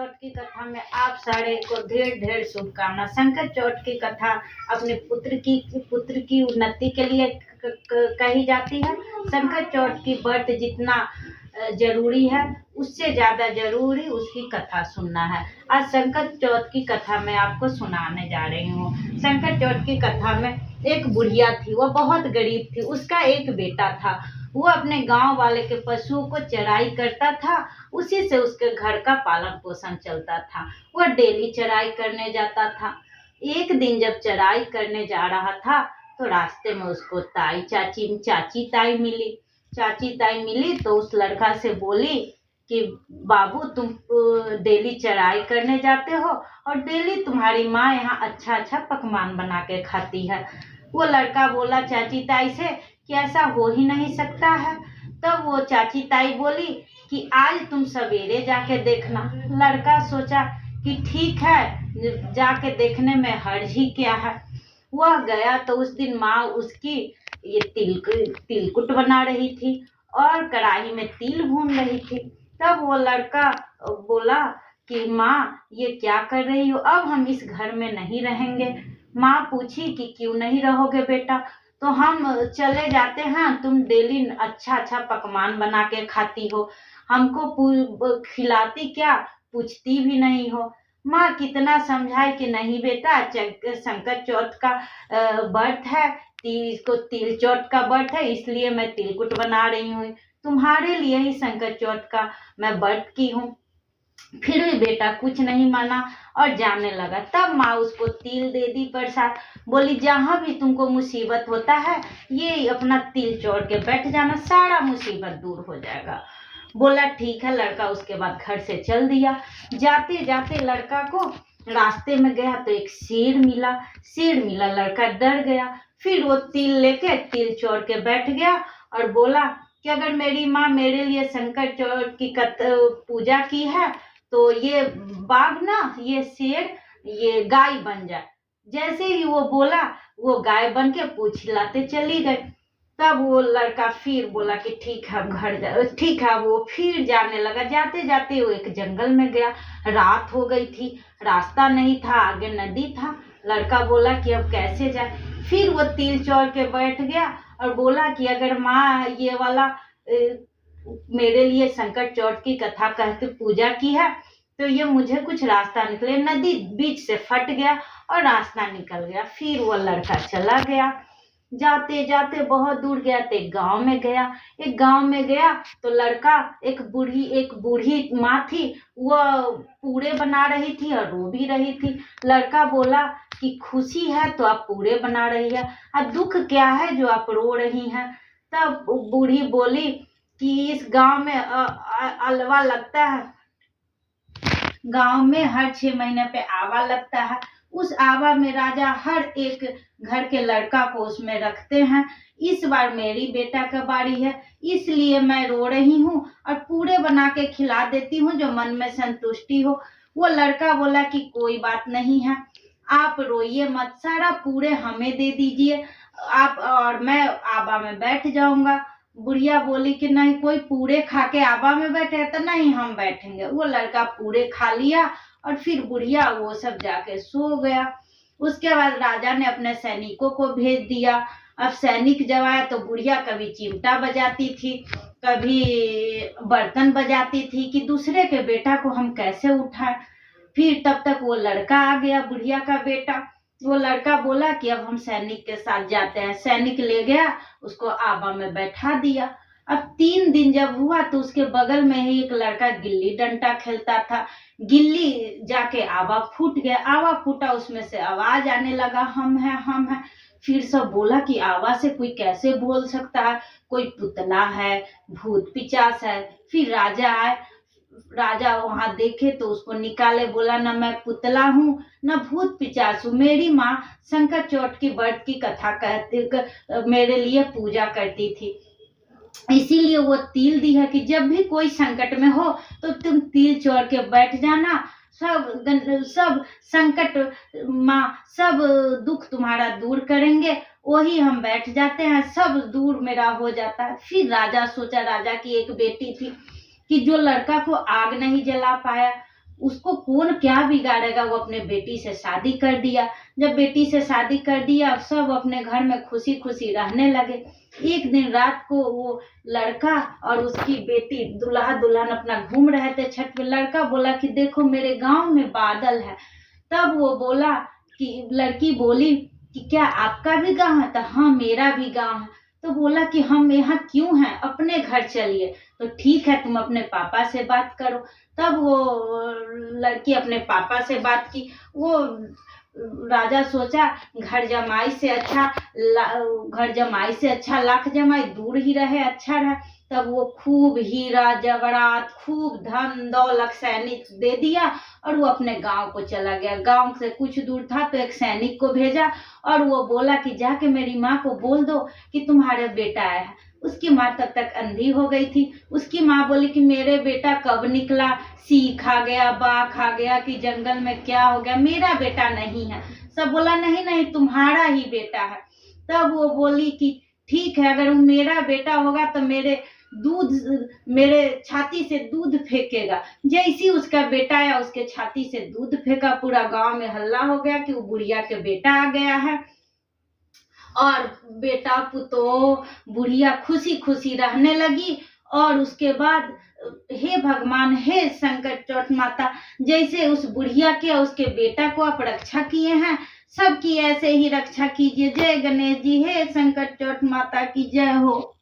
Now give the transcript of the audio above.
चौथ की कथा में आप सारे को ढेर ढेर शुभकामना। संकट चौथ की कथा अपने पुत्र की उन्नति के लिए कही जाती है। संकट चौथ की व्रत जितना जरूरी है उससे ज्यादा जरूरी उसकी कथा सुनना है। आज संकट चौथ की कथा मैं आपको सुनाने जा रही हूँ। संकट चौथ की कथा में एक बुढ़िया थी, वो बहुत गरीब थी। उसका एक बेटा था, वो अपने गांव वाले के पशुओं को चराई करता था, उसी से उसके घर का पालन पोषण चलता था। वह डेली चराई करने जाता था। एक दिन जब चराई करने जा रहा था तो रास्ते में उसको चाची ताई मिली तो उस लड़का से बोली कि बाबू तुम डेली चराई करने जाते हो और डेली तुम्हारी माँ यहाँ अच्छा अच्छा पकवान बना के खाती है। वो लड़का बोला चाची ताई से कि ऐसा हो ही नहीं सकता है। तब वो चाची ताई बोली कि आज तुम सवेरे जाके देखना। लड़का सोचा कि ठीक है, जाके देखने में हर्ज ही क्या है। वह गया तो उस दिन माँ उसकी ये तिलकुट बना रही थी और कढ़ाई में तिल भून रही थी। तब वो लड़का बोला कि माँ ये क्या कर रही हो, अब हम इस घर में नहीं रहेंगे। माँ पूछी कि क्यों नहीं रहोगे बेटा, तो हम चले जाते हैं, तुम डेली अच्छा अच्छा पकवान बना के खाती हो, हमको खिलाती क्या, पूछती भी नहीं हो। माँ कितना समझाए कि नहीं बेटा, संकट चौथ का व्रत है, इसको तिल चौथ का व्रत है, इसलिए मैं तिलकुट बना रही हूँ, तुम्हारे लिए ही संकट चौथ का मैं व्रत की हूँ। फिर भी बेटा कुछ नहीं माना और जाने लगा। तब माँ उसको तिल दे दी प्रसाद, बोली जहाँ भी तुमको मुसीबत होता है ये अपना तिल चोर के बैठ जाना, सारा मुसीबत दूर हो जाएगा। बोला ठीक है। लड़का उसके बाद घर से चल दिया। जाते जाते लड़का को रास्ते में गया तो एक शेर मिला। लड़का डर गया। फिर वो तिल लेके तिल चोर के बैठ गया और बोला कि अगर मेरी माँ मेरे लिए संकट चौथ की पूजा की है तो ये बाघ ना, ये शेर, ये गाय बन जाए। जैसे ही वो बोला वो गाय बन के पूंछ हिलाते चली गई। तब वो लड़का फिर बोला कि ठीक है हम घर जा, ठीक है। वो फिर जाने लगा। जाते जाते वो एक जंगल में गया। रात हो गई थी, रास्ता नहीं था, आगे नदी था। लड़का बोला कि अब कैसे जाए। फिर वो तिल चौर के बैठ गया और बोला कि अगर माँ ये वाला मेरे लिए संकट चौथ की कथा कहते पूजा की है तो ये मुझे कुछ रास्ता निकले। नदी बीच से फट गया और रास्ता निकल गया। फिर वो लड़का चला गया। जाते जाते बहुत दूर गया तो एक गांव में गया तो लड़का एक बूढ़ी माँ थी, वह पूरे बना रही थी और रो भी रही थी। लड़का बोला कि खुशी है तो आप पूरे बना रही है, और दुख क्या है जो आप रो रही हैं। तब बूढ़ी बोली कि इस गांव में अलवा लगता है, गांव में हर 6 महीने पे आवा लगता है। उस आवा में राजा हर एक घर के लड़का को उसमें रखते हैं। इस बार मेरी बेटा का बारी है, इसलिए मैं रो रही हूँ और पूरे बना के खिला देती हूँ जो मन में संतुष्टि हो। वो लड़का बोला कि कोई बात नहीं है, आप रोइए मत, सारा पूरे हमें दे दीजिए आप, और मैं आबा में बैठ जाऊंगा। बुढ़िया बोली कि नहीं, कोई पूरे खा के आबा में बैठे तो नहीं, हम बैठेंगे। वो लड़का पूरे खा लिया और फिर बुढ़िया वो सब जाके सो गया। उसके बाद राजा ने अपने सैनिकों को भेज दिया। अब सैनिक जब आया तो बुढ़िया कभी चिमटा बजाती थी, कभी बर्तन बजाती थी कि दूसरे के बेटा को हम कैसे उठाएं। फिर तब तक वो लड़का आ गया, बुढ़िया का बेटा। वो लड़का बोला कि अब हम सैनिक के साथ जाते हैं। सैनिक ले गया, उसको आबा में बैठा दिया। अब 3 दिन जब हुआ तो उसके बगल में ही एक लड़का गिल्ली डंडा खेलता था। गिल्ली जाके आवा फूट गया। आवा फूटा, उसमें से आवाज आने लगा, हम हैं। फिर सब बोला कि आवा से कोई कैसे बोल सकता है, कोई पुतला है, भूत पिचास है। फिर राजा आए, राजा वहां देखे तो उसको निकाले, बोला ना मैं पुतला हूँ न भूत पिचास हूँ, मेरी माँ संकट चौथ की व्रत की कथा कहते मेरे लिए पूजा करती थी, इसीलिए वो तिल दी है कि जब भी कोई संकट में हो तो तुम तिल चोर के बैठ जाना, सब संकट माँ सब दुख तुम्हारा दूर करेंगे। वही हम बैठ जाते हैं, सब दूर मेरा हो जाता है। फिर राजा सोचा, राजा की एक बेटी थी कि जो लड़का को आग नहीं जला पाया उसको कौन क्या बिगाड़ेगा, वो अपने बेटी से शादी कर दिया। जब बेटी से शादी कर दिया, सब अपने घर में खुशी खुशी रहने लगे। एक दिन रात को वो लड़का और उसकी बेटी दूल्हा दुल्हन अपना घूम रहे थे छत पे। लड़का बोला कि देखो मेरे गांव में बादल है। तब वो बोला कि लड़की बोली कि क्या आपका भी गांव है? तो हाँ मेरा भी गांव है। तो बोला कि हम यहाँ क्यों हैं, अपने घर चलिए। तो ठीक है, तुम अपने पापा से बात करो। तब वो लड़की अपने पापा से बात की। वो राजा सोचा घर जमाई से अच्छा लाख जमाई, दूर ही रहे अच्छा रहे। तब वो खूब हीरा जवरात, खूब धन दौलत सैनिक दे दिया और वो अपने गांव को चला गया। गांव से कुछ दूर था तो एक सैनिक को भेजा और वो बोला कि जाके मेरी माँ को बोल दो कि तुम्हारे बेटा आया है। उसकी माँ तब तक अंधी हो गई थी। उसकी माँ बोली कि मेरे बेटा कब निकला, सी खा गया, बा खा गया कि जंगल में क्या हो गया, मेरा बेटा नहीं है। सब बोला नहीं नहीं तुम्हारा ही बेटा है। तब वो बोली कि ठीक है, अगर वो मेरा बेटा होगा तो मेरे छाती से दूध फेंकेगा। जैसी उसका बेटा आया, उसके छाती से दूध फेंका। पूरा गांव में हल्ला हो गया कि वो बुढ़िया के बेटा आ गया है। और बेटा पुतो बुढ़िया खुशी खुशी रहने लगी। और उसके बाद हे भगवान, हे संकट चोट माता, जैसे उस बुढ़िया के और उसके बेटा को आप रक्षा किए हैं, सबकी ऐसे ही रक्षा कीजिए। जय गणेश जी, हे संकट चोट माता की जय हो।